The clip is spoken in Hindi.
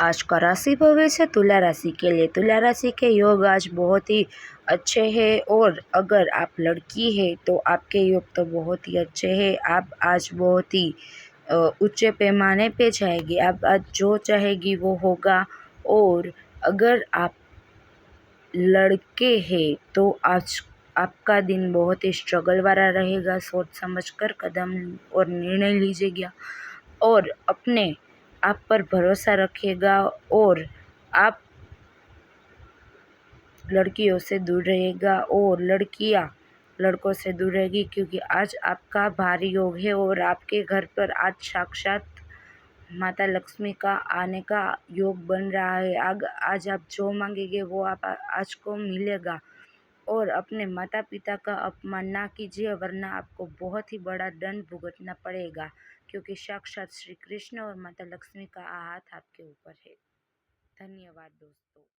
आज का राशि भविष्य तुला राशि के लिए। तुला राशि के योग आज बहुत ही अच्छे हैं और अगर आप लड़की है तो आपके योग तो बहुत ही अच्छे हैं। आप आज बहुत ही ऊंचे पैमाने पे जाएगी। आप आज जो चाहेगी वो होगा। और अगर आप लड़के हैं तो आज आपका दिन बहुत ही स्ट्रगल वाला रहेगा। सोच समझ कर कदम और निर्णय लीजिएगा और अपने आप पर भरोसा रखिएगा और आप लड़कियों से दूर रहेगा और लड़कियां लड़कों से दूर रहेगी, क्योंकि आज आपका भारी योग है और आपके घर पर आज साक्षात माता लक्ष्मी का आने का योग बन रहा है। आज आप जो मांगेंगे वो आप आज को मिलेगा। और अपने माता पिता का अपमान ना कीजिए, वरना आपको बहुत ही बड़ा दंड भुगतना पड़ेगा, क्योंकि साक्षात श्री कृष्ण और माता लक्ष्मी का हाथ आपके ऊपर है। धन्यवाद दोस्तों।